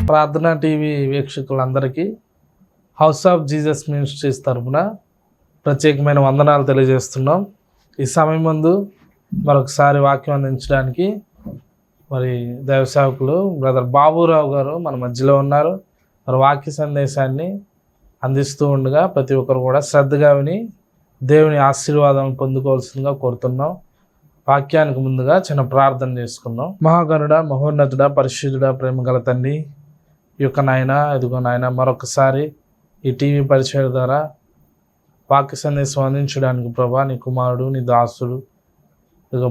ప్రార్థనా టీవీ వీక్షకులందరికీ house of Jesus ministries తరఫున ప్రత్యేకమైన వందనాలు తెలియజేస్తున్నాం. ఈ సమయం ముందు మరొకసారి వాక్యం అందించడానికి మరి దైవ సేవకులు బ్రదర్ బాబురావు గారు మన మధ్యలో ఉన్నారు. మరి వాక్య సందేశాన్ని అందిస్తూ ఉండగా ప్రతి ఒక్కరు కూడా శ్రద్ధగా విని దేవుని ఆశీర్వాదం పొందుకోవాల్సిందిగా కోరుతున్నాం. వాక్యానికి ముందుగా చిన్న ప్రార్థన చేసుకుందాం. మహాగణుడా, మహోన్నతుడా, పరిశుద్ధుడా, ప్రేమగల తండ్రి, ఈ యొక్క ఇదిగో నాయన మరొకసారి ఈ టీవీ పరిచయం ద్వారా వాక్య సందేశం అందించడానికి ప్రభా నీ కుమారుడు, నీ దాసుడు ఇదిగో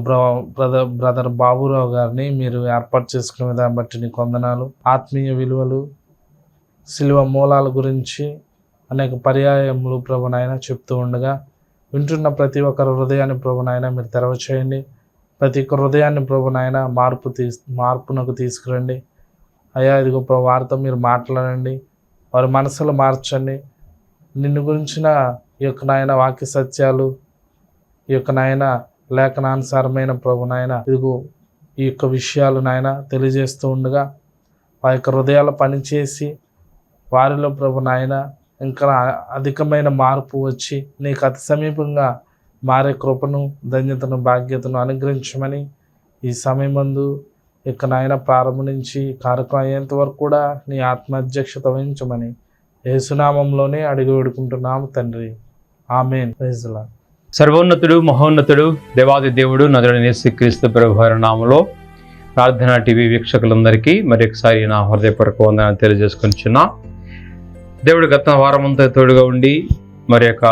బ్రదర్ బాబురావు గారిని మీరు ఏర్పాటు చేసుకునే విధాన్ని బట్టి నీకు వందనాలు. ఆత్మీయ విలువలు, శిలువ మూలాల గురించి అనేక పర్యాయములు ప్రభు నాయన చెప్తూ ఉండగా వింటున్న ప్రతి ఒక్కరి హృదయాన్ని ప్రభు నాయన మీరు తెరవ చేయండి. ప్రతి ఒక్క హృదయాన్ని ప్రభు నాయన మార్పునకు తీసుకురండి. అయ్యా ఇదిగో ప్రభు వారితో మీరు మాట్లాడండి, వారి మనసులు మార్చండి. నిన్ను గురించిన ఈ యొక్క నాయన వాక్య సత్యాలు, ఈ యొక్క నాయన లేఖనానుసారమైన ప్రభు నాయన ఇదిగో ఈ యొక్క విషయాలు నాయన తెలియజేస్తూ ఉండగా వారి యొక్క హృదయాలు పనిచేసి వారిలో ప్రభు నాయన ఇంకా అధికమైన మార్పు వచ్చి నీకు అతి సమీపంగా మారే కృపను, ధన్యతను, భాగ్యతను అనుగ్రహించమని ఈ సమయం ముందు ఇక నాయన ప్రారంభం నుంచి కార్యక్రమం అయ్యేంత వరకు కూడా నీ ఆత్మ అధ్యక్షత వహించమని యేసునామంలోనే అడిగి వేడుకుంటున్నాము తండ్రి, ఆమేన్. Praise lord. సర్వోన్నతుడు, మహోన్నతుడు, దేవాది దేవుడు నజరేయుడైన యేసుక్రీస్తు ప్రభువారి నామములో ప్రార్థనా టీవీ వీక్షకులందరికీ మరి ఒకసారి నా హృదయపూర్వక వందనాలు తెలియజేసుకొనిచున్నా. దేవుడు గత వారమంతా తోడుగా ఉండి మరి యొక్క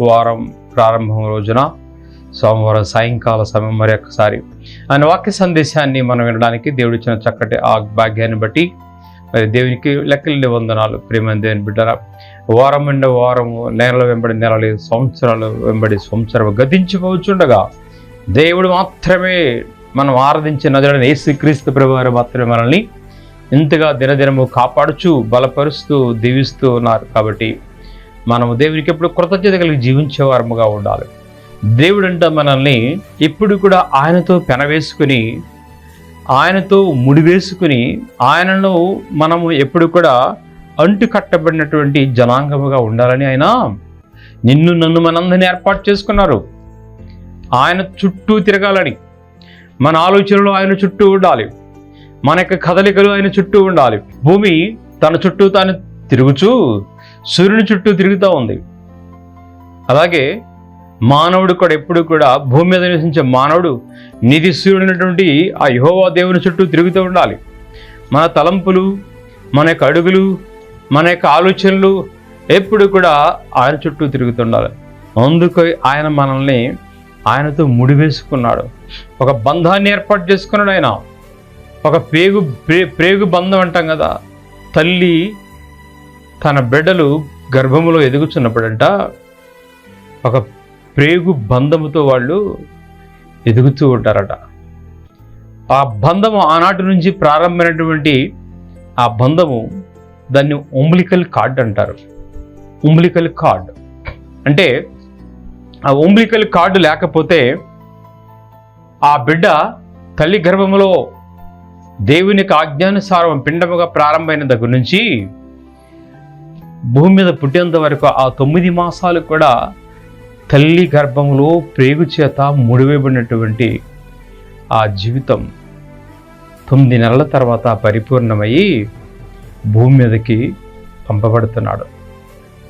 వారం ప్రారంభం రోజున సోమవారం సాయంకాల సమయం మరి ఒక్కసారి ఆయన వాక్య సందేశాన్ని మనం వినడానికి దేవుడు ఇచ్చిన చక్కటి ఆ భాగ్యాన్ని బట్టి మరి దేవునికి లెక్కలేని వందనాలు. ప్రేమ దేవుని బిడ్డరా, వారం వెంట వారము, నెలల వెంబడి నెలలు, సంవత్సరాలు వెంబడి సంవత్సరం గతించిపోవచ్చుండగా దేవుడు మాత్రమే మనం ఆరాధించే నజరేయుడైన యేసుక్రీస్తు ప్రభువారు మాత్రమే మనల్ని ఇంతగా దినదినము కాపాడుచు బలపరుస్తూ దీవిస్తూ ఉన్నారు. కాబట్టి మనము దేవునికి ఎప్పుడు కృతజ్ఞత కలిగి జీవించేవారముగా ఉండాలి. దేవుడంట మనల్ని ఎప్పుడు కూడా ఆయనతో పెనవేసుకుని, ఆయనతో ముడివేసుకుని, ఆయనలో మనము ఎప్పుడు కూడా అంటు కట్టబడినటువంటి జనాంగముగా ఉండాలని ఆయన నిన్ను నన్ను మనందరినీ ఏర్పాటు చేసుకున్నారు. ఆయన చుట్టూ తిరగాలని, మన ఆలోచనలు ఆయన చుట్టూ ఉండాలి, మన యొక్క కదలికలు ఆయన చుట్టూ ఉండాలి. భూమి తన చుట్టూ తాను తిరుగుచూ సూర్యుని చుట్టూ తిరుగుతూ ఉంది. అలాగే మానవుడు కూడా ఎప్పుడు కూడా భూమి మీద నివసించే మానవుడు నిధి సూర్యుడైనటువంటి ఆ యెహోవా దేవుని చుట్టూ తిరుగుతూ ఉండాలి. మన తలంపులు, మన యొక్క అడుగులు, మన యొక్క ఆలోచనలు ఎప్పుడు కూడా ఆయన చుట్టూ తిరుగుతుండాలి. అందుకు ఆయన మనల్ని ఆయనతో ముడివేసుకున్నాడు. ఒక బంధాన్ని ఏర్పాటు చేసుకున్నాడు ఆయన. ఒక ప్రేగు బంధం అంటాం కదా, తల్లి తన బిడ్డలు గర్భములో ఎదుగుతున్నప్పుడంట ఒక ప్రేగు బంధముతో వాళ్ళు ఎదుగుతూ ఉంటారట. ఆ బంధము ఆనాటి నుంచి ప్రారంభమైనటువంటి ఆ బంధము దాన్ని ఉంబ్లికల్ కార్డ్ అంటారు. ఉంబ్లికల్ కార్డ్ అంటే ఆ ఉంబ్లికల్ కార్డు లేకపోతే ఆ బిడ్డ తల్లి గర్భములో దేవునికి ఆజ్ఞానుసారం పిండముగా ప్రారంభమైన దగ్గర నుంచి భూమి మీద పుట్టేంత వరకు ఆ 9 మాసాలు కూడా తల్లి గర్భంలో ప్రేగు చేత ముడివేయబడినటువంటి ఆ జీవితం 9 నెలల తర్వాత పరిపూర్ణమయ్యి భూమి మీదకి పంపబడుతున్నాడు.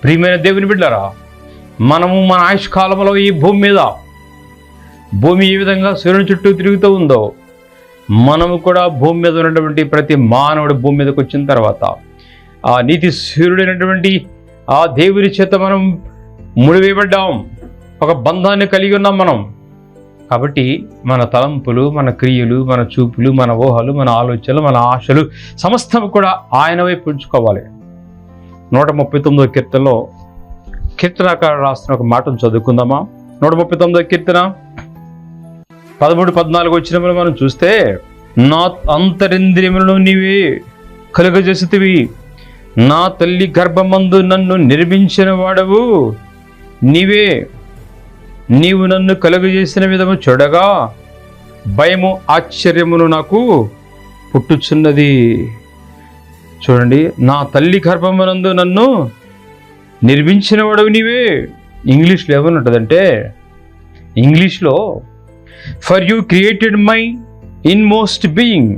ప్రియమైన దేవుని బిడ్డలారా, మనము మన ఆయుష్కాలంలో ఈ భూమి ఏ విధంగా సూర్యుని చుట్టూ తిరుగుతూ ఉందో, మనము కూడా భూమి మీద ఉన్నటువంటి ప్రతి మానవుడు భూమి మీదకి వచ్చిన తర్వాత ఆ నీతి సూర్యుడైనటువంటి ఆ దేవుని చేత మనం ముడివేయబడ్డాం. ఒక బంధాన్ని కలిగి ఉన్నాం మనం. కాబట్టి మన తలంపులు, మన క్రియలు, మన చూపులు, మన ఊహలు, మన ఆలోచనలు, మన ఆశలు సమస్తం కూడా ఆయన వైపు ఉంచుకోవాలి. 139వ కీర్తనలో కీర్తనకారుడు రాస్తున్న ఒక మాటను చదువుకుందామా? 139వ కీర్తన 13-14 వచ్చినప్పుడు మనం చూస్తే, నా అంతరింద్రియములను నీవే కలుగజేసితివి, నా తల్లి గర్భమందు నన్ను నిర్మించిన వాడవు నీవే, నీవు నన్ను కలుగజేసిన విధము చూడగా భయము ఆశ్చర్యమును నాకు పుట్టుచున్నది. చూడండి, నా తల్లి గర్భమునందు నన్ను నిర్మించిన వాడు నీవే. ఇంగ్లీష్లో ఏమని ఉంటుందంటే, ఇంగ్లీష్లో for you created my inmost being,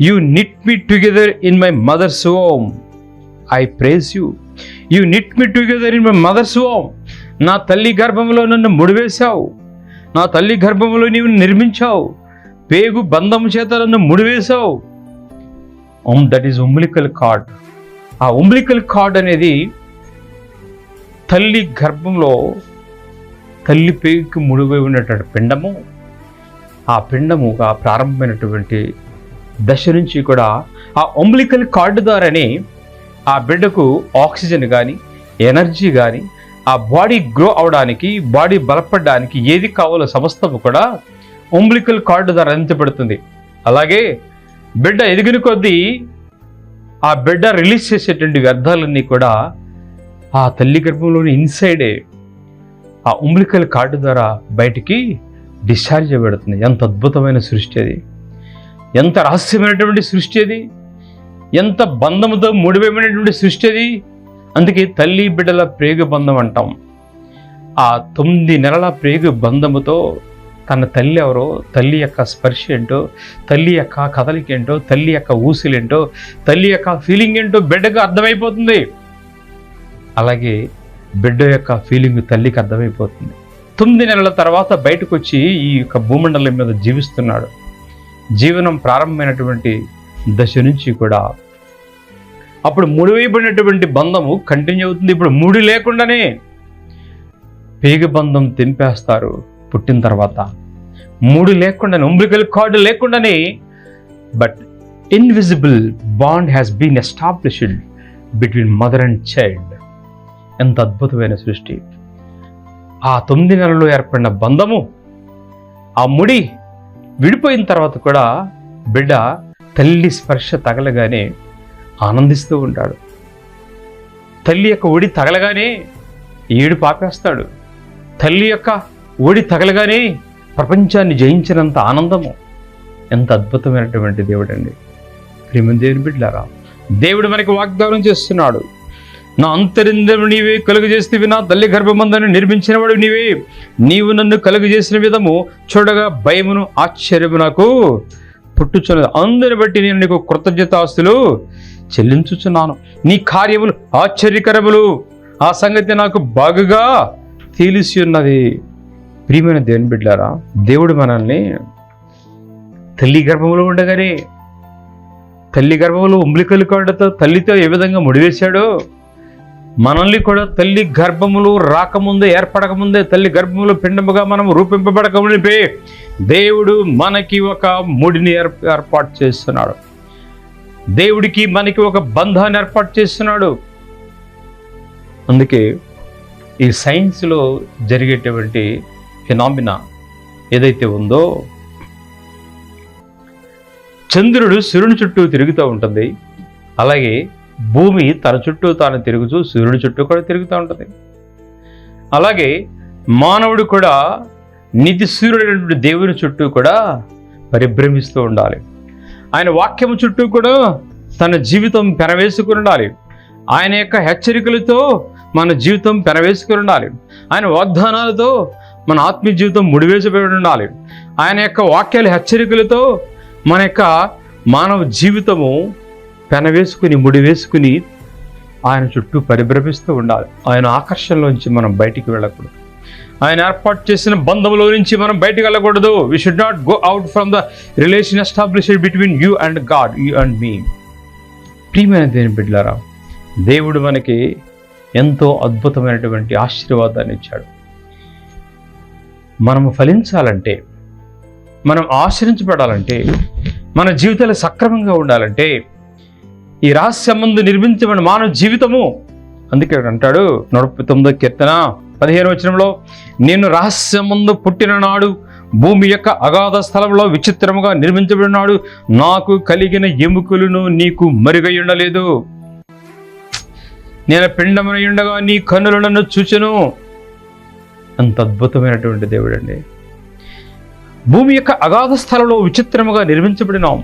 you knit me together in my mother's home, I praise you. You knit me together in my mother's home. నా తల్లి గర్భంలో నన్ను ముడివేశావు, నా తల్లి గర్భంలో నీవు నిర్మించావు, పేగు బంధం చేత నన్ను ముడివేశావు. That is umbilical cord. ఆ ఉంబ్లికల్ కార్డ్ అనేది తల్లి గర్భంలో తల్లి పేగుకి ముడివై ఉన్నటువంటి పిండము. ఆ పిండముగా ప్రారంభమైనటువంటి దశ నుంచి కూడా ఆ ఉంబ్లికల్ కార్డు ద్వారానే ఆ బిడ్డకు ఆక్సిజన్ కానీ ఎనర్జీ కానీ ఆ బాడీ గ్రో అవడానికి, బాడీ బలపడడానికి ఏది కావాలో సమస్తము కూడా ఉంబ్లికల్ కార్డు ద్వారా అందించబడుతుంది. అలాగే బిడ్డ ఎదిగిన కొద్దీ ఆ బిడ్డ రిలీజ్ చేసేటువంటి వ్యర్థాలన్నీ కూడా ఆ తల్లి గర్భంలోని ఇన్సైడే ఆ ఉంబ్లికల్ కార్డు ద్వారా బయటికి డిశ్చార్జ్ చేయబడుతుంది. ఎంత అద్భుతమైన సృష్టి అది, ఎంత రహస్యమైనటువంటి సృష్టి అది, ఎంత బంధముతో ముడివేయమైనటువంటి సృష్టి అది. అందుకే తల్లి బిడ్డల ప్రేగు బంధం అంటాం. ఆ 9 నెలల ప్రేగు బంధముతో తన తల్లి ఎవరో, తల్లి యొక్క స్పర్శ ఏంటో, తల్లి యొక్క కదలిక ఏంటో, తల్లి యొక్క ఊసులేంటో, తల్లి యొక్క ఫీలింగ్ ఏంటో బిడ్డకు అర్థమైపోతుంది. అలాగే బిడ్డ యొక్క ఫీలింగ్ తల్లికి అర్థమైపోతుంది. 9 నెలల తర్వాత బయటకు వచ్చి ఈ యొక్క భూమండలం మీద జీవిస్తున్నాడు. జీవనం ప్రారంభమైనటువంటి దశ నుంచి కూడా అప్పుడు ముడివేయబడినటువంటి బంధము కంటిన్యూ అవుతుంది. ఇప్పుడు ముడి లేకుండానే పేగ బంధం తెంపేస్తారు. పుట్టిన తర్వాత ముడి లేకుండానే, ఉంబ్లికల్ కార్డు లేకుండానే, but invisible bond has been established between mother and child. ఎంత అద్భుతమైన సృష్టి. ఆ 9 నెలల్లో ఏర్పడిన బంధము, ఆ ముడి విడిపోయిన తర్వాత కూడా బిడ్డ తల్లి స్పర్శ తగలగానే ఆనందిస్తూ ఉంటాడు. తల్లి యొక్క ఒడి తగలగానే ఏడు పాపేస్తాడు. తల్లి యొక్క ఒడి తగలగానే ప్రపంచాన్ని జయించినంత ఆనందము. ఎంత అద్భుతమైనటువంటి దేవుడు అండి. ప్రియమైన దేవుని బిడ్డలారా, దేవుడు మనకి వాగ్దానం చేస్తున్నాడు. నా అంతరింద్రము నీవే కలుగు చేస్తేవి, నా తల్లి గర్భమందును నిర్మించినవాడు నీవే. నీవు నన్ను కలుగు చేసిన విధము చూడగా భయమును ఆశ్చర్యము నాకు పుట్టుచున్నది. అందుని బట్టి నేను నీకు కృతజ్ఞతాస్తులు చెల్లించుచున్నాను. నీ కార్యములు ఆశ్చర్యకరములు, ఆ సంగతి నాకు బాగుగా తెలిసి ఉన్నది. ప్రియమైన దేవుని బిడ్డలారా, దేవుడు మనల్ని తల్లి గర్భంలో ఉండగానే, తల్లి గర్భంలో ఉంబ్లికల్ కార్డుతో తల్లితో ఏ విధంగా ముడివేశాడో, మనల్ని కూడా తల్లి గర్భములు రాకముందే, ఏర్పడకముందే, తల్లి గర్భములు పిండముగా మనం రూపింపబడకమునిపే దేవుడు మనకి ఒక ముడిని ఏర్పాటు చేస్తున్నాడు. దేవుడికి మనకి ఒక బంధాన్ని ఏర్పాటు చేస్తున్నాడు. అందుకే ఈ సైన్స్లో జరిగేటువంటి ఫినామినా ఏదైతే ఉందో, చంద్రుడు సూర్యుని చుట్టూ తిరుగుతూ ఉంటుంది, అలాగే భూమి తన చుట్టూ తాను తిరుగుతూ సూర్యుడి చుట్టూ కూడా తిరుగుతూ ఉంటుంది. అలాగే మానవుడు కూడా నిత్య సూర్యుడైనటువంటి దేవుని చుట్టూ కూడా పరిభ్రమిస్తూ ఉండాలి. ఆయన వాక్యము చుట్టూ కూడా తన జీవితం పెనవేసుకుని ఉండాలి. ఆయన యొక్క హెచ్చరికలతో మన జీవితం పెనవేసుకుని ఉండాలి. ఆయన వాగ్దానాలతో మన ఆత్మీయ జీవితం ముడివేసిపోయి ఉండాలి. ఆయన యొక్క వాక్యాల హెచ్చరికలతో మన యొక్క మానవ జీవితము పెనవేసుకుని, ముడివేసుకుని ఆయన చుట్టూ పరిభ్రమిస్తూ ఉండాలి. ఆయన ఆకర్షణలోంచి మనం బయటికి వెళ్ళకూడదు. ఆయన ఏర్పాటు చేసిన బంధంలో నుంచి మనం బయటికి వెళ్ళకూడదు. We should not go out from the relation established between you and God, you and me. ప్రియమైన దేవుని బిడ్డలారా, దేవుడు మనకి ఎంతో అద్భుతమైనటువంటి ఆశీర్వాదాన్ని ఇచ్చాడు. మనము ఫలించాలంటే, మనం ఆశ్రయించబడాలంటే, మన జీవితాలు సక్రమంగా ఉండాలంటే ఈ రహస్యమందు నిర్మించబడిన మానవ జీవితము, అందుకే అంటాడు 139వ కీర్తన 15వ వచనంలో, నేను రహస్యమందు పుట్టిన నాడు భూమి యొక్క అగాధ స్థలంలో విచిత్రముగా నిర్మించబడినాడు, నాకు కలిగిన ఎముకలను నీకు మరుగై ఉండలేదు. నేను పిండమునై ఉండగా నీ కన్నులు నన్ను చూచెను. అంత అద్భుతమైనటువంటి దేవుడు అండి. భూమి యొక్క అగాధ స్థలంలో విచిత్రముగా నిర్మించబడినాం.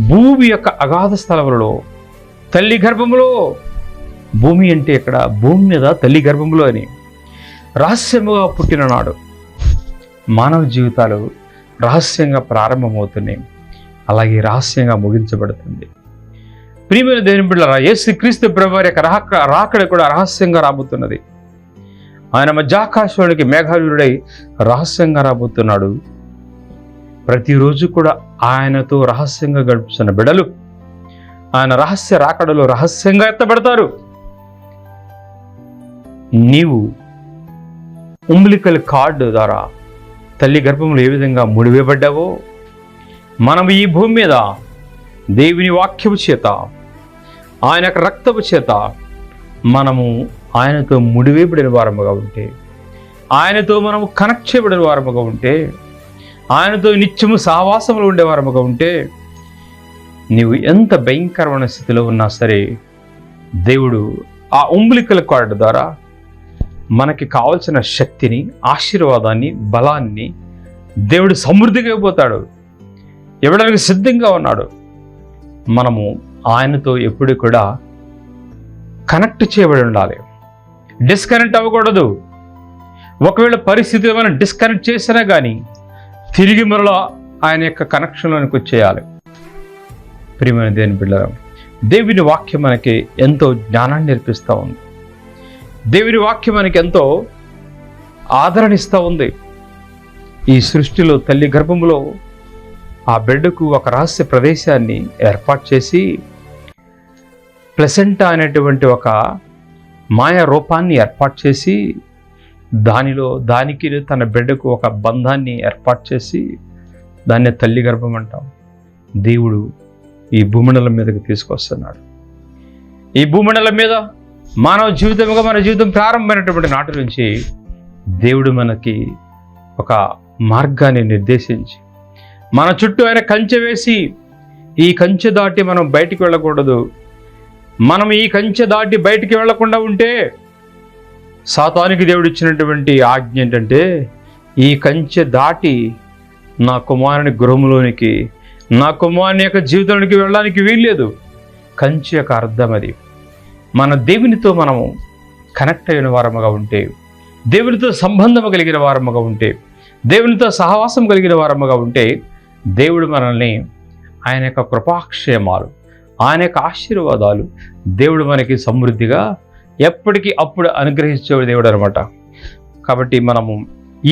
భూమి యొక్క అగాధ స్థలములలో తల్లి గర్భములో, భూమి అంటే ఇక్కడ భూమి మీద తల్లి గర్భములో అని రహస్యముగా పుట్టిన నాడు మానవ జీవితాలు రహస్యంగా ప్రారంభమవుతున్నాయి, అలాగే రహస్యంగా ముగించబడుతుంది. ప్రియమైన దేవుని బిడ్డలారా, యేసుక్రీస్తు ప్రభువారి యొక్క రాకడ కూడా రహస్యంగా రాబోతున్నది. ఆయన మధ్యాకాశంలోనికి మేఘాలుడై రహస్యంగా రాబోతున్నాడు. ప్రతిరోజు కూడా ఆయనతో రహస్యంగా గడుపుతున్న బిడ్డలు ఆయన రహస్య రాకడలో రహస్యంగా ఎత్తబడతారు. నీవు ఉంబ్లికల్ కార్డు ద్వారా తల్లి గర్భంలో ఏ విధంగా ముడివేయబడ్డావో, మనం ఈ భూమి మీద దేవుని వాక్యము చేత, ఆయన యొక్క రక్తపు చేత మనము ఆయనతో ముడివేయబడిన వారముగా ఉంటే, ఆయనతో మనము కనెక్ట్ చేయబడిన వారముగా ఉంటే, ఆయనతో నిత్యము సహవాసములు ఉండేవారముగా ఉంటే, నీవు ఎంత భయంకరమైన స్థితిలో ఉన్నా సరే దేవుడు ఆ ఉంబ్లికల్ కార్డు ద్వారా మనకి కావలసిన శక్తిని, ఆశీర్వాదాన్ని, బలాన్ని దేవుడు సమృద్ధిగా ఇవ్వబోతాడు. ఇవ్వడానికి సిద్ధంగా ఉన్నాడు. మనము ఆయనతో ఎప్పుడు కూడా కనెక్ట్ చేయబడి ఉండాలి, డిస్కనెక్ట్ అవ్వకూడదు. ఒకవేళ పరిస్థితి మనం డిస్కనెక్ట్ చేసినా కానీ తిరిగి మరలా ఆయన యొక్క కనెక్షన్లోనికి వచ్చేయాలి. ప్రియమైన దేవుని బిడ్డలారా, దేవుని వాక్యం మనకి ఎంతో జ్ఞానాన్ని నేర్పిస్తూ ఉంది. దేవుని వాక్యం మనకి ఎంతో ఆదరణ ఇస్తూ ఉంది. ఈ సృష్టిలో తల్లి గర్భంలో ఆ బిడ్డకు ఒక రహస్య ప్రదేశాన్ని ఏర్పాటు చేసి ప్లసెంటా అనేటువంటి ఒక మాయా రూపాన్ని ఏర్పాటు చేసి దానికి తన బిడ్డకు ఒక బంధాన్ని ఏర్పాటు చేసి దాన్నే తల్లి గర్భం అంటాం. దేవుడు ఈ భూమండలం మీదకి తీసుకొస్తున్నాడు. ఈ భూమండలం మీద మానవ జీవితముగా మన జీవితం ప్రారంభమైనటువంటి నాటి నుంచి దేవుడు మనకి ఒక మార్గాన్ని నిర్దేశించి మన చుట్టూ ఆయన కంచె వేసి, ఈ కంచె దాటి మనం బయటికి వెళ్ళకూడదు. మనం ఈ కంచె దాటి బయటికి వెళ్లకుండా ఉంటే సాతానికి దేవుడు ఇచ్చినటువంటి ఆజ్ఞ ఏంటంటే, ఈ కంచె దాటి నా కుమారుని గృహంలోనికి, నా కుమారుని యొక్క జీవితంలోనికి వెళ్ళడానికి వీల్లేదు. కంచె యొక్క అర్థం అది. మన దేవునితో మనము కనెక్ట్ అయిన వారముగా ఉంటే, దేవునితో సంబంధం కలిగిన వారముగా ఉంటే, దేవునితో సహవాసం కలిగిన వారముగా ఉంటే, దేవుడు మనల్ని ఆయన యొక్క కృపాక్షేమాలు, ఆయన యొక్క ఆశీర్వాదాలు దేవుడు మనకి సమృద్ధిగా ఎప్పటికీ అప్పుడు అనుగ్రహించే దేవుడు అనమాట. కాబట్టి మనము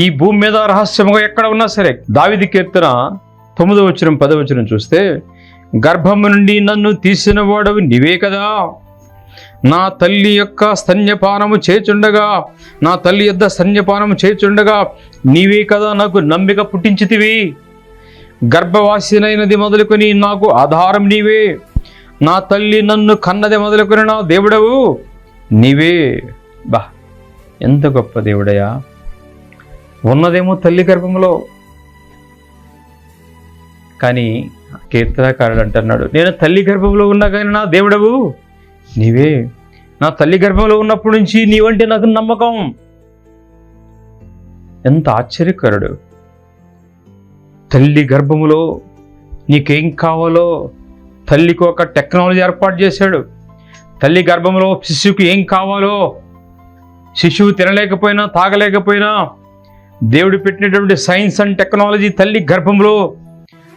ఈ భూమి మీద రహస్యముగా ఎక్కడ ఉన్నా సరే, దావీదు కీర్తన 9వ వచనం 10వ వచనం చూస్తే, గర్భము నుండి నన్ను తీసిన వాడవు నీవే కదా, నా తల్లి యొక్క స్తన్యపానము చేచుండగా, నా తల్లి యొద్ద స్తన్యపానము చేచుండగా నీవే కదా నాకు నమ్మిక పుట్టించితివి. గర్భవాసినైనది మొదలుకొని నాకు ఆధారం నీవే, నా తల్లి నన్ను కన్నది మొదలుకొని నా దేవుడవు నీవే. బా, ఎంత గొప్ప దేవుడయా! ఉన్నదేమో తల్లి గర్భంలో, కానీ కీర్తనకారుడు అంటున్నాడు, నేను తల్లి గర్భంలో ఉన్నా కానీ నా దేవుడవు నీవే. నా తల్లి గర్భంలో ఉన్నప్పటి నుంచి నీవంటే నాకు నమ్మకం. ఎంత ఆశ్చర్యకరుడు! తల్లి గర్భములో నీకేం కావాలో తల్లికి ఒక టెక్నాలజీ ఏర్పాటు చేశాడు. తల్లి గర్భంలో శిశువుకి ఏం కావాలో, శిశువు తినలేకపోయినా తాగలేకపోయినా దేవుడు పెట్టినటువంటి సైన్స్ అండ్ టెక్నాలజీ తల్లి గర్భంలో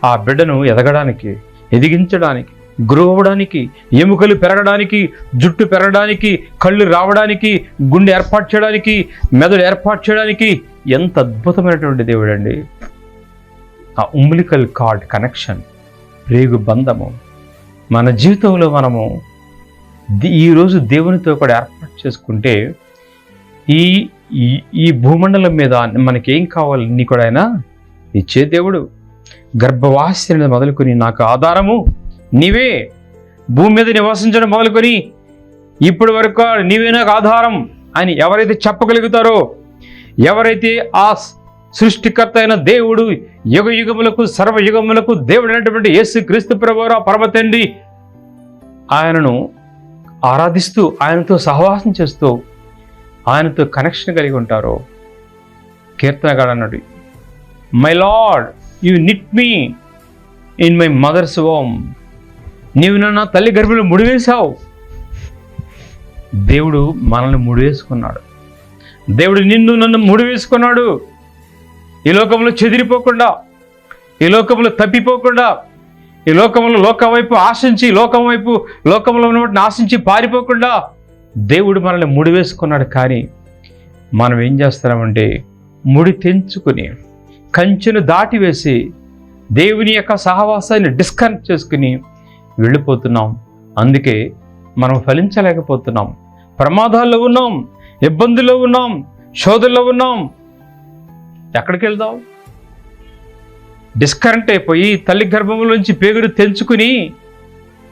ఆ బిడ్డను ఎదగడానికి, ఎదిగించడానికి, గ్రో అవ్వడానికి, ఎముకలు పెరగడానికి, జుట్టు పెరగడానికి, కళ్ళు రావడానికి, గుండె ఏర్పాటు చేయడానికి, మెదడు ఏర్పాటు చేయడానికి ఎంత అద్భుతమైనటువంటి దేవుడు అండి. ఆ ఉంబ్లికల్ కార్డ్ కనెక్షన్, రేగు బంధము మన జీవితంలో మనము ఈరోజు దేవునితో కూడా ఏర్పాటు చేసుకుంటే ఈ ఈ భూమండలం మీద మనకేం కావాలని కూడా ఆయన ఇచ్చే దేవుడు. గర్భవాసిని మొదలుకొని నాకు ఆధారము నీవే, భూమి మీద నివసించడం మొదలుకొని ఇప్పటి వరకు నీవే నాకు ఆధారం అని ఎవరైతే చెప్పగలుగుతారో, ఎవరైతే ఆ సృష్టికర్త అయిన దేవుడు, యుగ యుగములకు సర్వయుగములకు దేవుడు అయినటువంటి యేసుక్రీస్తు ప్రభువు పరమ తండ్రి, ఆయనను ఆరాధిస్తూ, ఆయనతో సహవాసం చేస్తూ, ఆయనతో కనెక్షన్ కలిగి ఉంటారో, కీర్తనగాడు అన్నాడు, my lord you knit me in my mother's home. నీవు నన్ను తల్లి గర్భంలో ముడివేశావు. దేవుడు మనల్ని ముడివేసుకున్నాడు. దేవుడు నిన్ను నన్ను ముడివేసుకున్నాడు. ఈ లోకంలో చెదిరిపోకుండా, ఈ లోకంలో తప్పిపోకుండా, ఈ లోకంలో లోకం వైపు ఆశించి, లోకంలో ఉన్న వాటిని ఆశించి పారిపోకుండా దేవుడు మనల్ని ముడివేసుకున్నాడు. కానీ మనం ఏం చేస్తున్నామంటే ముడి తెంచుకుని కంచెను దాటివేసి దేవుని యొక్క సహవాసాన్ని డిస్కనెక్ట్ చేసుకుని వెళ్ళిపోతున్నాం. అందుకే మనం ఫలించలేకపోతున్నాం. ప్రమాదాల్లో ఉన్నాం, ఇబ్బందుల్లో ఉన్నాం, శోధనలో ఉన్నాం. ఎక్కడికి వెళ్దాం? డిస్కనెక్ట్ అయిపోయి తల్లి గర్భంలోంచి పేగురు తెంచుకుని,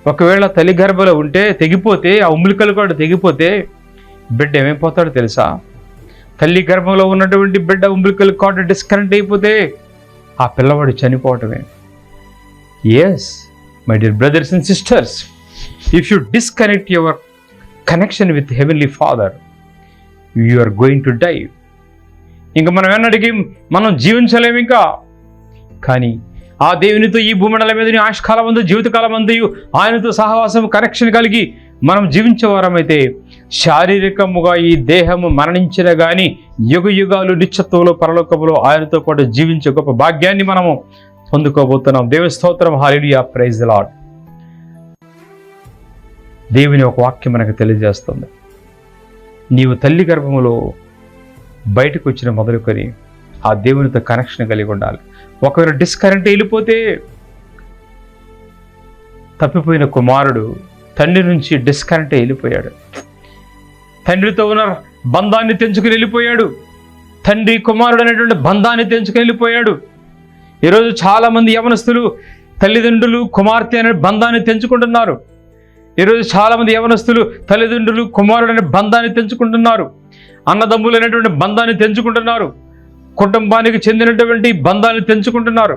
ఒకవేళ తల్లి గర్భంలో ఉంటే తెగిపోతే, ఆ ఉమ్మిలికలు కూడా తెగిపోతే బిడ్డ ఏమైపోతాడో తెలుసా? తల్లి గర్భంలో ఉన్నటువంటి బిడ్డ ఉమ్మిలికలు కూడా డిస్కనెక్ట్ అయిపోతే ఆ పిల్లవాడు చనిపోవటమే. Yes my dear brothers and sisters, if you disconnect your connection with heavenly father, you are going to die. ఇంకా మనం ఎన్నటికీ మనం జీవించలేము ఇంకా. కానీ ఆ దేవునితో ఈ భూమండలం మీద ఆయుష్కాలం అందు, జీవితకాలం అందు ఆయనతో సహవాసం కనెక్షన్ కలిగి మనం జీవించేవారమైతే శారీరకముగా ఈ దేహము మరణించిన కానీ యుగ యుగాలు నిత్యత్వంలో పరలోకములో ఆయనతో పాటు జీవించే గొప్ప భాగ్యాన్ని మనము పొందుకోబోతున్నాం. దేవుని స్తోత్రం, హల్లెలూయా, ప్రైజ్ ది లార్డ్. దేవుని ఒక వాక్యం మనకు తెలియజేస్తుంది. నీవు తల్లి గర్భములో బయటకు వచ్చిన మొదలుకొని ఆ దేవునితో కనెక్షన్ కలిగి ఉండాలి. ఒకవేళ డిస్కనెక్ట్ వెళ్ళిపోతే, తప్పిపోయిన కుమారుడు తండ్రి నుంచి డిస్కనెక్ట్ వెళ్ళిపోయాడు. తండ్రితో ఉన్న బంధాన్ని తెంచుకుని వెళ్ళిపోయాడు. తండ్రి కుమారుడు అనేటువంటి బంధాన్ని తెంచుకుని వెళ్ళిపోయాడు. ఈరోజు చాలామంది యవనస్తులు తల్లిదండ్రులు కుమార్తె అనే బంధాన్ని తెంచుకుంటున్నారు. ఈరోజు చాలామంది యవనస్తులు తల్లిదండ్రులు కుమారుడు అనే బంధాన్ని తెంచుకుంటున్నారు. అన్నదమ్ములు అనేటువంటి బంధాన్ని తెంచుకుంటున్నారు. కుటుంబానికి చెందినటువంటి బంధాన్ని తెంచుకుంటున్నారు.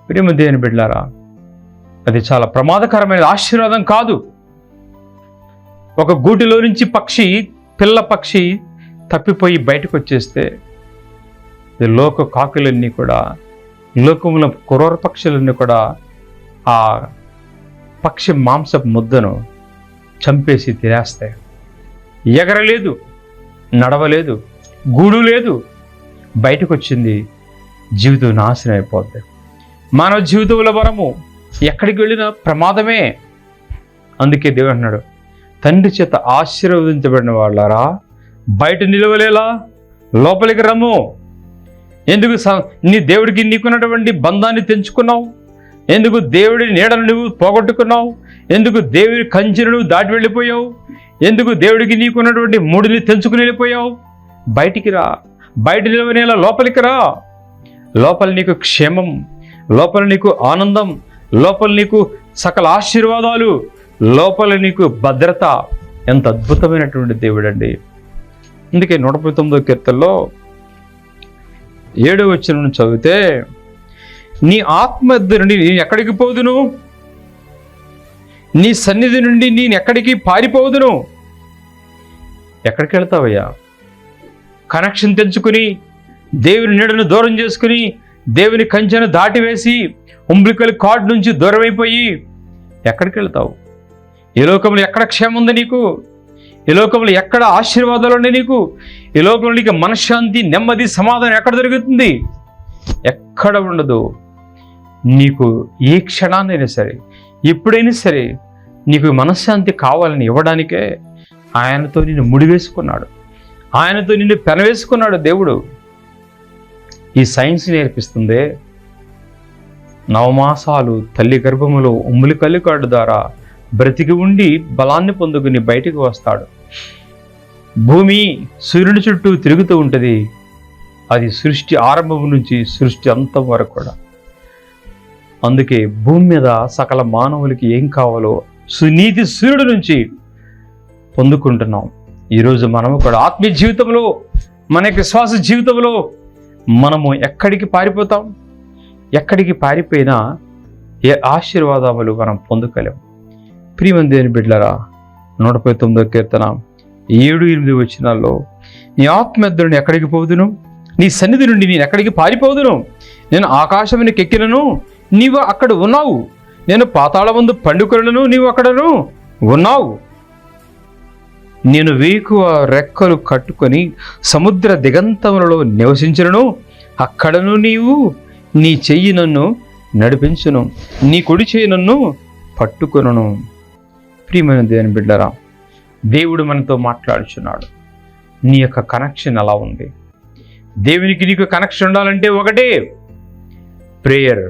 ప్రియమైన దేవుని బిడ్డలారా, అది చాలా ప్రమాదకరమైన ఆశీర్వాదం కాదు. ఒక గూటిలో నుంచి పిల్ల పక్షి తప్పిపోయి బయటకు వచ్చేస్తే లోక కాకులన్నీ కూడా, లోకముల క్రూర పక్షులన్నీ కూడా ఆ పక్షి మాంసపు ముద్దను చంపేసి తినేస్తాయి. ఎగరలేదు, నడవలేదు, గూడు లేదు, బయటకు వచ్చింది, జీవితం నాశనం అయిపోద్ది. మానవ జీవితంలో మనము ఎక్కడికి వెళ్ళినా ప్రమాదమే. అందుకే దేవుడు అన్నాడు, తండ్రి చేత ఆశీర్వదించబడిన వాళ్ళారా బయట నిలవలేలా లోపలికి రమ్ము. ఎందుకు నీ దేవుడికి నీకున్నటువంటి బంధాన్ని తెంచుకున్నావు? ఎందుకు దేవుడి నీడను నువ్వు పోగొట్టుకున్నావు? ఎందుకు దేవుడి కంచెను నువ్వు దాటి వెళ్ళిపోయావు? ఎందుకు దేవుడికి నీకున్నటువంటి మూడిని తెంచుకుని వెళ్ళిపోయావు? బయటికి రా, బయట నిలవనేలా లోపలికి రా. లోపల నీకు క్షేమం, లోపల నీకు ఆనందం, లోపల నీకు సకల ఆశీర్వాదాలు, లోపల నీకు భద్రత. ఎంత అద్భుతమైనటువంటి దేవుడు అండి. అందుకే 119వ కీర్తనలో 7వ వచనం చదివితే, నీ ఆత్మ నుండి నేను ఎక్కడికి పోదును, నీ సన్నిధి నుండి నేను ఎక్కడికి పారిపోదును. ఎక్కడికి వెళ్తావయ్యా? కనెక్షన్ తెంచుకుని, దేవుని నీడను దూరం చేసుకుని, దేవుని కంచెను దాటివేసి, ఉంబ్లికల్ కార్డ్ నుంచి దూరం అయిపోయి ఎక్కడికి వెళ్తావు? ఈ లోకంలో ఎక్కడ క్షేమం ఉంది నీకు? ఈ లోకంలో ఎక్కడ ఆశీర్వాదాలు ఉన్నాయి నీకు? ఈ లోకంలో నీకు మనశ్శాంతి, నెమ్మది, సమాధానం ఎక్కడ దొరుకుతుంది? ఎక్కడ ఉండదు. నీకు ఏ క్షణాన్నైనా సరే, ఎప్పుడైనా సరే నీకు మనశ్శాంతి కావాలని ఇవ్వడానికే ఆయనతో నిన్ను ముడివేసుకున్నాడు, ఆయనతో నిన్ను పెనవేసుకున్నాడు దేవుడు. ఈ సైన్స్ నేర్పిస్తుంది, 9 మాసాలు తల్లి గర్భములో ఉమ్ములి కల్లికాడు ద్వారా బ్రతికి ఉండి బలాన్ని పొందుకుని బయటికి వస్తాడు. భూమి సూర్యుని చుట్టూ తిరుగుతూ ఉంటుంది. అది సృష్టి ఆరంభం నుంచి సృష్టి అంతం వరకు కూడా. అందుకే భూమి మీద సకల మానవులకి ఏం కావాలో సునీతి సూర్యుడి నుంచి పొందుకుంటున్నాం. ఈరోజు మనము కూడా ఆత్మీయ జీవితంలో, మన విశ్వాస జీవితంలో మనము ఎక్కడికి పారిపోతాం? ఎక్కడికి పారిపోయినా ఏ ఆశీర్వాదములు మనం పొందుకోలేం. ప్రియమైన దేవుని బిడ్డలారా, 119వ కీర్తన 7-8 వచనాల్లో, నీ ఆత్మ ఎద్దరుని ఎక్కడికి పోదును, నీ సన్నిధి నుండి నేను ఎక్కడికి పారిపోదును, నేను ఆకాశమునికి ఎక్కినను నీవు అక్కడ ఉన్నావు. నేను పాతాళమందు పండుకొనను, నీవు అక్కడను ఉన్నావు. నేను వేకువ రెక్కలు కట్టుకొని సముద్ర దిగంతములలో నివసించును, అక్కడను నీవు నీ చెయ్యి నన్ను నడిపించును, నీ కుడి చెయ్యి నన్ను పట్టుకొనును. ప్రియమైన దేవుని బిడ్డరా, దేవుడు మనతో మాట్లాడుచున్నాడు. నీ యొక్క కనెక్షన్ ఎలా ఉంది? దేవునికి నీకు కనెక్షన్ ఉండాలంటే ఒకటే, ప్రేయర్,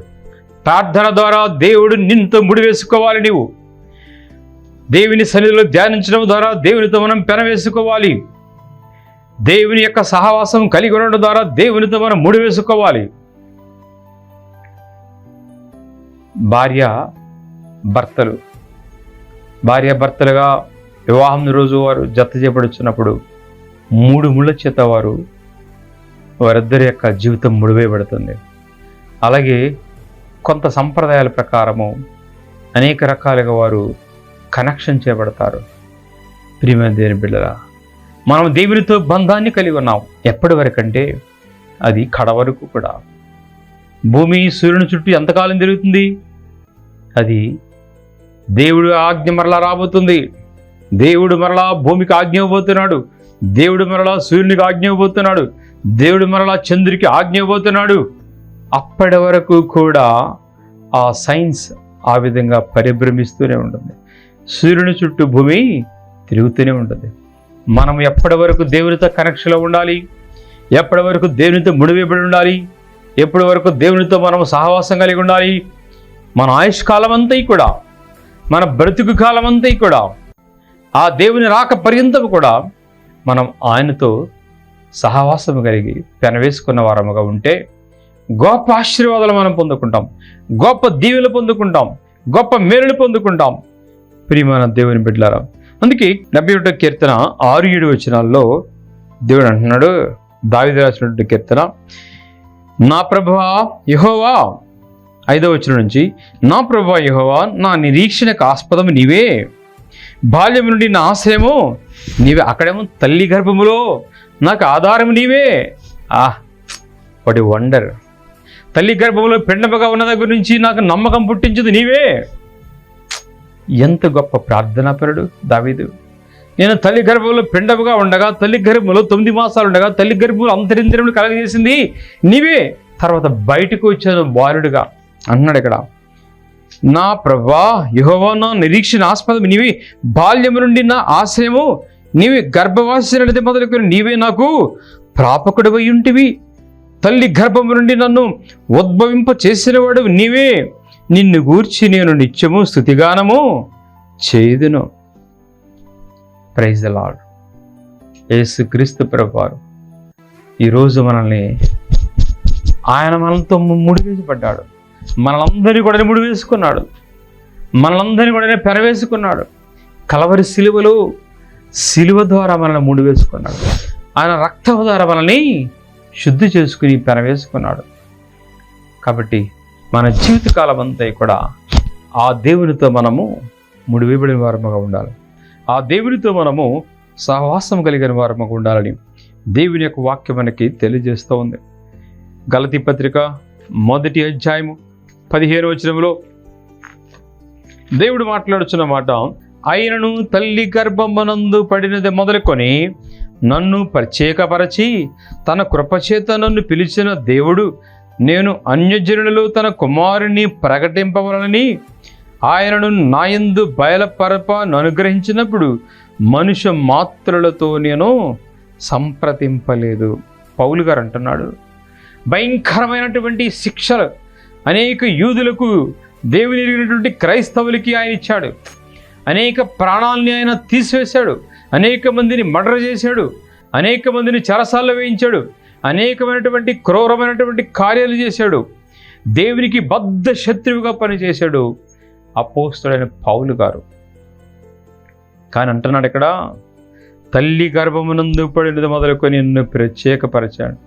ప్రార్థన ద్వారా దేవుడు నిన్నుతో ముడివేసుకోవాలి. నీవు దేవుని సన్నిధిలో ధ్యానించడం ద్వారా దేవునితో మనం పెనవేసుకోవాలి. దేవుని యొక్క సహవాసం కలిగి ఉండడం ద్వారా దేవునితో మనం ముడివేసుకోవాలి. భార్యాభర్తలుగా వివాహం రోజు వారు జత చేయబడుచున్నప్పుడు 3 ముళ్ళ చేత వారిద్దరి యొక్క జీవితం ముడివేయబడుతుంది. అలాగే కొంత సంప్రదాయాల ప్రకారము అనేక రకాలుగా వారు కనెక్షన్ చేయబడతారు. ప్రియమైన దేవుని బిడ్డరా, మనం దేవునితో బంధాన్ని కలిగి ఉన్నాం. ఎప్పటి వరకంటే అది కడ వరకు కూడా. భూమి సూర్యుని చుట్టూ ఎంతకాలం తిరుగుతుంది? అది దేవుడు ఆజ్ఞ మరలా రాబోతుంది. దేవుడు మరలా భూమికి ఆజ్ఞ ఇవ్వబోతున్నాడు. దేవుడు మరలా సూర్యునికి ఆజ్ఞ ఇవ్వబోతున్నాడు. దేవుడు మరలా చంద్రుడికి ఆజ్ఞ ఇవ్వబోతున్నాడు. అప్పటి వరకు కూడా ఆ సైన్స్ ఆ విధంగా పరిభ్రమిస్తూనే ఉంటుంది. సూర్యుని చుట్టూ భూమి తిరుగుతూనే ఉంటుంది. మనం ఎప్పటి వరకు దేవునితో కనెక్షన్లో ఉండాలి? ఎప్పటి వరకు దేవునితో ముడివేయబడి ఉండాలి? ఎప్పటి వరకు దేవునితో మనం సహవాసం కలిగి ఉండాలి? మన ఆయుష్కాలం అంతా కూడా, మన బ్రతుకు కాలం అంతా కూడా, ఆ దేవుని రాక పర్యంతం కూడా మనం ఆయనతో సహవాసం కలిగి పెనవేసుకున్న వారముగా ఉంటే గొప్ప ఆశీర్వాదాలు మనం పొందుకుంటాం, గొప్ప దీవెనలు పొందుకుంటాం, గొప్ప మేలులు పొందుకుంటాం. ప్రియమైన దేవుని బిడ్డలారా, అందుకే 71వ కీర్తన 6-7 వచనాల్లో దేవుడు అంటున్నాడు, దావీదు రాసినటువంటి కీర్తన, నా ప్రభువా యెహోవా, 5వ వచనం నుంచి, నా ప్రభువా యెహోవా, నా నిరీక్షణకు ఆస్పదము నీవే, బాల్యం నుండి నా ఆశ్రయము నీవే. అక్కడేమో తల్లి గర్భములో నాకు ఆధారం నీవే. What a wonder! తల్లి గర్భంలో పెండపగా ఉన్న దగ్గర నుంచి నాకు నమ్మకం పుట్టించదు నీవే. ఎంత గొప్ప ప్రార్థనాపరుడు దావీదు. నేను తల్లి గర్భంలో పెండపగా ఉండగా, తల్లి గర్భంలో 9 మాసాలు ఉండగా, తల్లి గర్భంలో అంతరింద్రియములు కలగజేసింది నీవే. తర్వాత బయటకు వచ్చాను బాలుడుగా అన్నాడు ఇక్కడ. నా ప్రభువా యెహోవా, నా నిరీక్షణ ఆస్పదం నీవే, బాల్యము నుండి నా ఆశ్రయము నీవే, గర్భవాసి మొదలుకొని నీవే నాకు ప్రాపకుడివై ఉంటివి. తల్లి గర్భము నుండి నన్ను ఉద్భవింప చేసినవాడు నీవే. నిన్ను గూర్చి నేను నిత్యము స్తుతిగానము చేయుదును. Praise the lord. యేసుక్రీస్తు ప్రభువారు ఈరోజు మనల్ని, ఆయన మనతో ముడివేసిపడ్డాడు. మనలందరినీ కూడా ముడివేసుకున్నాడు. మనలందరినీ కూడా పెరవేసుకున్నాడు. కలవరి సిలువ ద్వారా మనల్ని ముడివేసుకున్నాడు. ఆయన రక్తం ద్వారా మనల్ని శుద్ధి చేసుకుని పెరవేసుకున్నాడు. కాబట్టి మన జీవితకాలం అంతా కూడా ఆ దేవునితో మనము ముడివేయబడిన వారముగా ఉండాలి. ఆ దేవునితో మనము సహవాసం కలిగిన వారముగా ఉండాలని దేవుని యొక్క వాక్యం మనకి తెలియజేస్తూ ఉంది. గలతీ పత్రిక 1వ అధ్యాయము 15వ వచనంలో దేవుడు మాట్లాడుచున్న మాట, అయినను తల్లి గర్భమునందు పడినది మొదలుకొని నన్ను ప్రత్యేకపరచి తన కృపచేత నన్ను పిలిచిన దేవుడు, నేను అన్యజనులలో తన కుమారుని ప్రకటింపవలనని ఆయనను నాయందు బయలుపరపను అనుగ్రహించినప్పుడు మనుష్య మాత్రులతో నేను సంప్రదింపలేదు. పౌలు గారు అంటున్నాడు, భయంకరమైనటువంటి శిక్షలు అనేక యూదులకు, దేవుని ఎరిగినటువంటి క్రైస్తవులకి ఆయన ఇచ్చాడు. అనేక ప్రాణాలని ఆయన తీసివేశాడు. అనేక మందిని మర్డర్ చేశాడు. అనేక మందిని చెరసాల్లో వేయించాడు. అనేకమైనటువంటి క్రూరమైనటువంటి కార్యాలు చేశాడు. దేవునికి బద్ధ శత్రువుగా పనిచేశాడు అపోస్తలుడైన పౌలు గారు. కానీ అంటున్నాడు ఇక్కడ, తల్లి గర్భమునందు పడినది మొదలుకొని నిన్ను ప్రత్యేకపరిచాడు.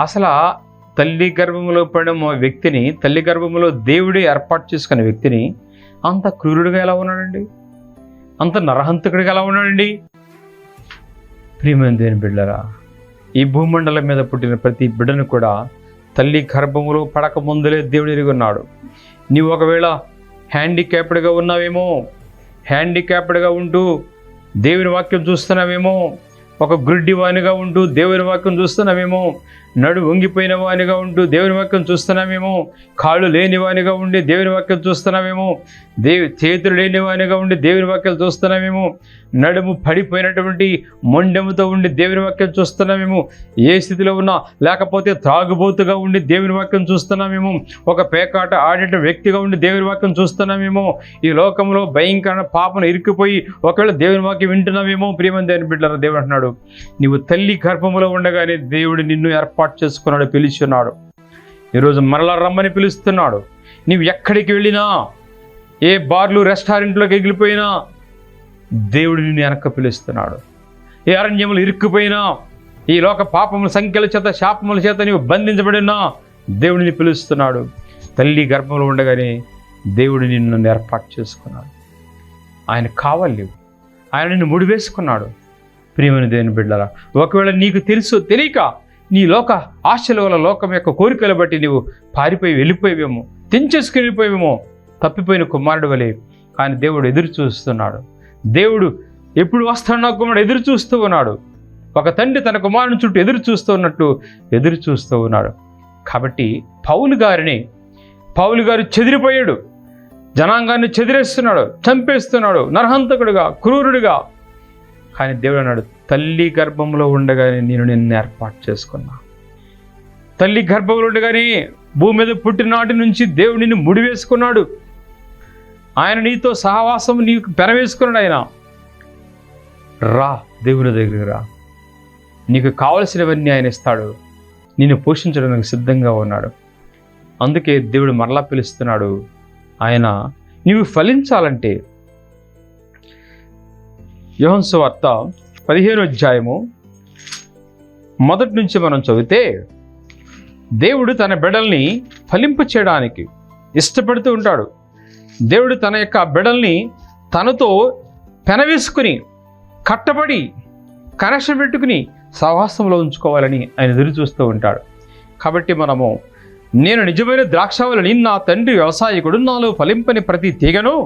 అసలు తల్లి గర్భంలో పడిన వ్యక్తిని, తల్లి గర్భంలో దేవుడే ఏర్పాటు చేసుకున్న వ్యక్తిని అంత క్రూరుడిగా ఎలా ఉన్నాడండి? అంత నరహంతకుడిగా ఎలా ఉన్నాడండి? ప్రియమైన దేవుని బిడ్డలారా, ఈ భూమండలం మీద పుట్టిన ప్రతి బిడ్డను కూడా తల్లి గర్భములో పడక ముందులే దేవుడు ఎరిగి ఉన్నాడు. నీవు ఒకవేళ హ్యాండిక్యాప్డ్గా ఉన్నావేమో, హ్యాండిక్యాప్డ్గా ఉంటూ దేవుని వాక్యం చూస్తున్నావేమో, ఒక గుడ్డి వానిగా ఉంటూ దేవుని వాక్యం చూస్తున్నామేమో, నడు వంగిపోయిన వానిగా ఉంటూ దేవుని వాక్యం చూస్తున్నామేమో, కాళ్ళు లేని వానిగా ఉండి దేవుని వాక్యం చూస్తున్నామేమో, చేతులు లేని వానిగా ఉండి దేవుని వాక్యం చూస్తున్నామేమో, నడుము పడిపోయినటువంటి మొండెముతో ఉండి దేవుని వాక్యం చూస్తున్నామేమో, ఏ స్థితిలో ఉన్నా, లేకపోతే త్రాగుబోతుగా ఉండి దేవుని వాక్యం చూస్తున్నామేమో, ఒక పేకాట ఆడేట వ్యక్తిగా ఉండి దేవుని వాక్యం చూస్తున్నామేమో, ఈ లోకంలో భయంకర పాపను ఇరుక్కుపోయి ఒకవేళ దేవుని వాక్యం వింటున్నామేమో. ప్రియమైన దేవుని బిడ్డలారా, దేవుడు అంటున్నాడు, నీవు తల్లి గర్భములో ఉండగానే దేవుడు నిన్ను ఏర్పాటు చేసుకున్నాడు, పిలిచున్నాడు. ఈరోజు మరలా రమ్మని పిలుస్తున్నాడు. నీవు ఎక్కడికి వెళ్ళినా, ఏ బార్లు రెస్టారెంట్లోకి ఎగిలిపోయినా దేవుడు నిన్ను వెనక్కి పిలుస్తున్నాడు. ఏ అరణ్యములు ఇరుక్కుపోయినా, ఈ లోక పాపముల సంఖ్యల చేత శాపముల చేత నీవు బంధించబడినా దేవుడిని పిలుస్తున్నాడు. తల్లి గర్భంలో ఉండగానే దేవుడు నిన్ను ఏర్పాటు చేసుకున్నాడు. ఆయన కావాలి, ఆయన నిన్ను ముడివేసుకున్నాడు. ప్రియమైన దేవుని బిడ్డలారా, ఒకవేళ నీకు తెలుసు తెలియక నీ లోక ఆశల వల్ల, లోకం యొక్క కోరికలు బట్టి నీవు పారిపోయి వెళ్ళిపోయేవేమో, తెంచేసుకుని వెళ్ళిపోయేవేమో, తప్పిపోయిన కుమారుడు వలె. కానీ దేవుడు ఎదురు చూస్తున్నాడు. దేవుడు ఎప్పుడు వస్తాడు నా కుమారుడు ఎదురు చూస్తూ ఉన్నాడు. ఒక తండ్రి తన కుమారుని చుట్టూ ఎదురు చూస్తూ ఉన్నట్టు ఎదురు చూస్తూ ఉన్నాడు. కాబట్టి పౌలు గారు చెదిరిపోయాడు, జనాంగాన్ని చెదిరేస్తున్నాడు, చంపేస్తున్నాడు, నరహంతకుడుగా, క్రూరుడిగా. కానీ దేవుడు అన్నాడు, తల్లి గర్భంలో ఉండగానే నేను నిన్ను ఏర్పాటు చేసుకున్నా. తల్లి గర్భంలో ఉండగానే భూమి మీద పుట్టిన నాటి నుంచి దేవుడు నిన్ను ముడివేసుకున్నాడు. ఆయన నీతో సహవాసం నీకు పెనవేసుకున్నాడు. ఆయన రా, దేవుని దగ్గరికి రా, నీకు కావలసినవన్నీ ఆయన ఇస్తాడు. నిన్ను పోషించడానికి సిద్ధంగా ఉన్నాడు. అందుకే దేవుడు మరలా పిలుస్తున్నాడు. ఆయన నీవు ఫలించాలంటే, యోహాను సువార్త 15వ అధ్యాయము మొదటి నుంచి మనం చదివితే, దేవుడు తన బిడ్డల్ని ఫలింప చేయడానికి ఇష్టపడుతూ ఉంటాడు. దేవుడు తన యొక్క బిడ్డల్ని తనతో పెనవేసుకుని, కట్టబడి, కనెక్షన్ పెట్టుకుని సహవాసంలో ఉంచుకోవాలని ఆయన ఎదురు చూస్తూ ఉంటాడు. కాబట్టి మనము, నేను నిజమైన ద్రాక్షావళిని, నా తండ్రి వ్యవసాయకుడు, నాలో ఫలింపని ప్రతి తీగను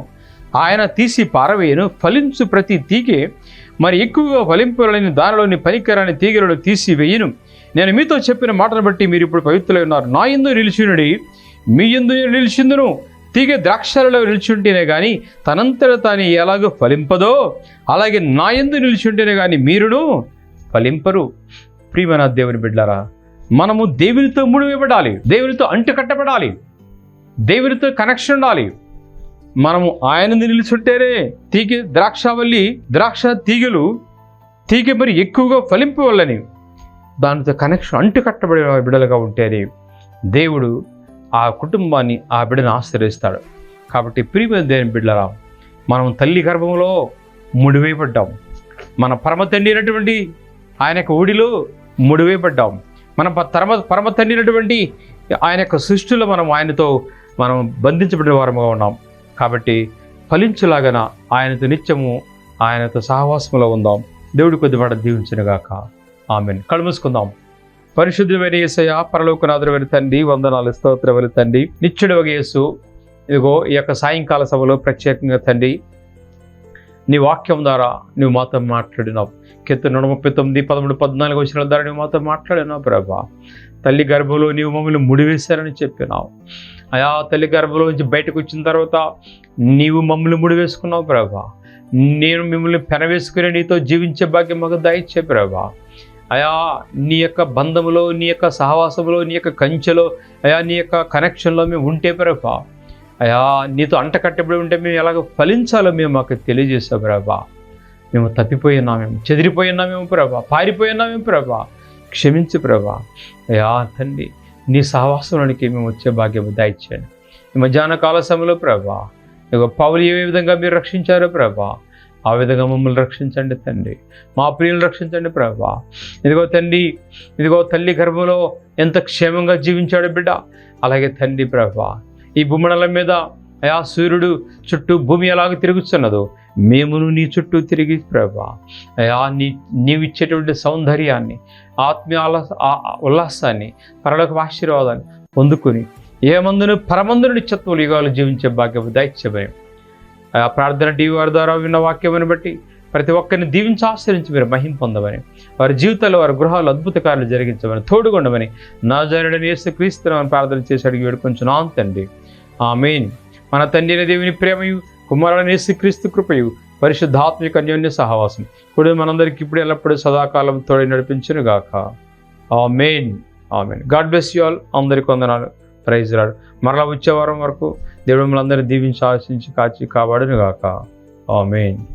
ఆయన తీసి పారవేయను, ఫలించు ప్రతి తీగే మరి ఎక్కువగా ఫలింపాలని దానిలోని పనికిరాని తీగలను తీసి వేయను. నేను మీతో చెప్పిన మాటను బట్టి మీరు ఇప్పుడు పవిత్రులై ఉన్నారు. నా యందు నిలిచినుడి, మీ యందు నిలిచిందును. తీగ ద్రాక్షాలలో నిలిచుంటేనే కానీ తనంతట తాను ఎలాగో ఫలింపదో, అలాగే నా యందు నిలిచుంటేనే కానీ మీరును ఫలింపరు. ప్రియమైన దేవుని బిడ్డలారా, మనము దేవునితో ముడివేయబడాలి, దేవునితో అంటుకట్టబడాలి, దేవునితో కనెక్షన్ ఉండాలి. మనము ఆయన నిలుచుంటేనే ద్రాక్ష తీగలు మరి ఎక్కువగా ఫలింపవల్లని దానితో కనెక్షన్ అంటుకట్టబడిన బిడ్డలుగా ఉంటేనే దేవుడు ఆ కుటుంబాన్ని, ఆ బిడ్డను ఆశ్రయిస్తాడు. కాబట్టి ప్రియమైన దేవుని బిడ్డలారా, మనం తల్లి గర్భంలో ముడివేయబడ్డాం. మన పరమ తండ్రి అయినటువంటి ఆయన యొక్క ఊడిలో ముడివేయబడ్డాం. మన పరమ తండ్రి అయినటువంటి ఆయన యొక్క సృష్టిలో ఆయనతో మనం బంధించబడిన వారముగా ఉన్నాం. కాబట్టి ఫలించులాగన ఆయనతో నిత్యము ఆయనతో సహవాసములో ఉందాం. దేవుడి కొద్దిమాట దీవించునుగాక. ఆమేన్. కళ్ళు మూసుకుందాం. పరిశుద్ధమైన యేసయ్య, పరలోకనాథుడైన తండ్రి, వందనాలు, స్తోత్రములు తండ్రి. నిత్యుడవగు యేసు, ఇదిగో ఈ యొక్క సాయంకాల సభలో ప్రత్యేకంగా తండ్రి నీ వాక్యం ద్వారా నువ్వు మాతో మాట్లాడినావు. కీర్తన 139, 13, 14 వచనాల ద్వారా నువ్వు మాతో మాట్లాడినావు ప్రభా. తల్లి గర్భంలో నీవు మమ్మల్ని ముడివేశారని చెప్పినావు అయా. తల్లి గర్భంలో నుంచి బయటకు వచ్చిన తర్వాత నీవు మమ్మల్ని ముడివేసుకున్నావు ప్రభా. నేను మిమ్మల్ని పెనవేసుకుని నీతో జీవించే భాగ్యం మాకు దయచే ప్రభా. అయా, నీ యొక్క బంధములో, నీ యొక్క సహవాసంలో, నీ యొక్క కంచెలో, అయా నీ యొక్క కనెక్షన్లో మేము ఉంటే ప్రభా. అయా, నీతో అంటకట్టబడి ఉంటే మేము ఎలాగ ఫలించాలో మేము మాకు తెలియజేసావు ప్రభా. మేము తప్పిపోయినామేమో, చెదిరిపోయినామేమో ప్రభా, పారిపోయినామేమో ప్రభా, క్షమించు ప్రభా. అయా తండ్రి, నీ సహవాసంలోనికి మేము వచ్చే భాగ్యం దయచేయండి. ఈ మధ్యాహ్న కాల సమయంలో ప్రభా, ఇదిగో పౌలు ఏ విధంగా మీరు రక్షించారో ప్రభా, ఆ విధంగా మమ్మల్ని రక్షించండి తండ్రి. మా ప్రియులను రక్షించండి ప్రభా. ఇదిగో తండ్రి, ఇదిగో తల్లి గర్భంలో ఎంత క్షేమంగా జీవించాడు బిడ్డ, అలాగే తండ్రి ప్రభా ఈ భూమండలం మీద అయా సూర్యుడు చుట్టూ భూమి ఎలాగ తిరుగుతున్నదో మేమును నీ చుట్టూ తిరిగి ప్రభా అయా నీవిచ్చేటువంటి సౌందర్యాన్ని ఆత్మీయ ఉల్లాసాన్ని, పరలోక ఆశీర్వాదాన్ని పొందుకొని ఏ మందును పరమందును నిత్యత్వ యుగాలు జీవించే భాగ్యం దయచేయమని ఆ ప్రార్థన టీవీ వారి ద్వారా విన్న వాక్యమని బట్టి ప్రతి ఒక్కరిని దీవించి ఆశ్రయించి మీరు మహిమ పొందమని, వారి జీవితాల్లో వారి గృహాలు అద్భుత కార్యాలు జరిగించమని, తోడుగొండమని నజరేయుడైన యేసుక్రీస్తుని ప్రార్థన చేసి అడిగి వేడుకొంచున్నాం తండ్రి. ఆమేన్. మన తండ్రి అయిన దేవుని ప్రేమయు, కుమారుడైన యేసుక్రీస్తు కృపయు, పరిశుద్ధాత్మిక అన్యోన్య సహవాసం ఇప్పుడు మనందరికీ ఇప్పుడు ఎల్లప్పుడూ సదాకాలం తోడి నడిపించును గాక. ఆమేన్. ఆమేన్. God bless you all. అందరికీ వందనాలు. Praise lord. మరలా వచ్చే వారం వరకు దేవుడు మనందరినీ దీవించి ఆశించి కాచి కాపాడును గాక. ఆమేన్.